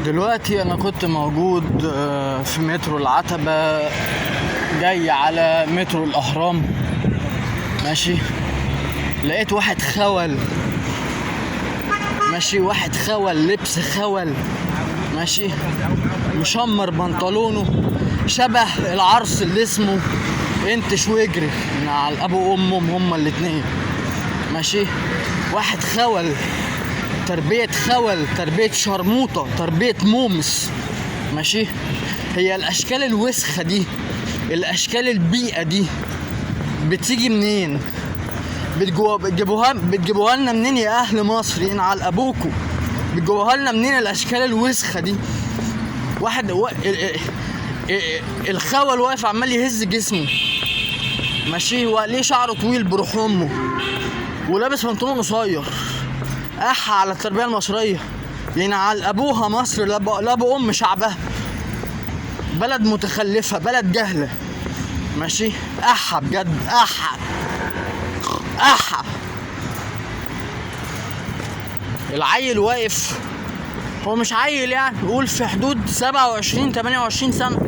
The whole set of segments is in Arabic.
دلوقتي انا كنت موجود في مترو العتبة، جاي على مترو الاهرام. ماشي، لقيت واحد خول، ماشي، واحد خول، لبس خول، ماشي، مشمر بنطلونه شبه العرس اللي اسمه انتش واجري من على ابو امهم هما الاتنين. ماشي، واحد خول، تربية خول، تربية شرموطة، تربية مومس. ماشي، هي الاشكال الوسخة دي، الاشكال البيئة دي بتيجي منين؟ بتجيبوها لنا منين يا اهل مصر؟ ينعل ابوكوا، بتجيبوها لنا منين الاشكال الوسخة دي؟ واحد الخول واقف عمال يهز جسمه، ماشي، وليه شعره طويل بروح امه، ولابس بنطلون قصير. على التربية المصرية، ينعل ابوها مصر، لا ابو ام شعبها. بلد متخلفة، بلد جهلة. ماشي، بجد العيل واقف، هو مش عيل يعني، قول في حدود 27-28 سنة.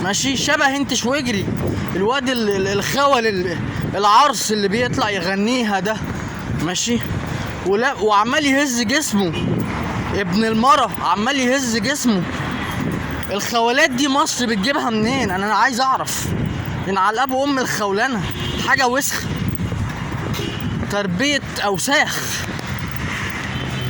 ماشي، شبه انتش واجري، الواد الخول العرس اللي بيطلع يغنيها ده. ماشي، وعمال يهز جسمه، ابن المرة عمال يهز جسمه. الخولات دي مصر بتجيبها منين؟ انا عايز اعرف. ينعل ابو ام الخولانة، حاجة وسخ، تربية اوساخ.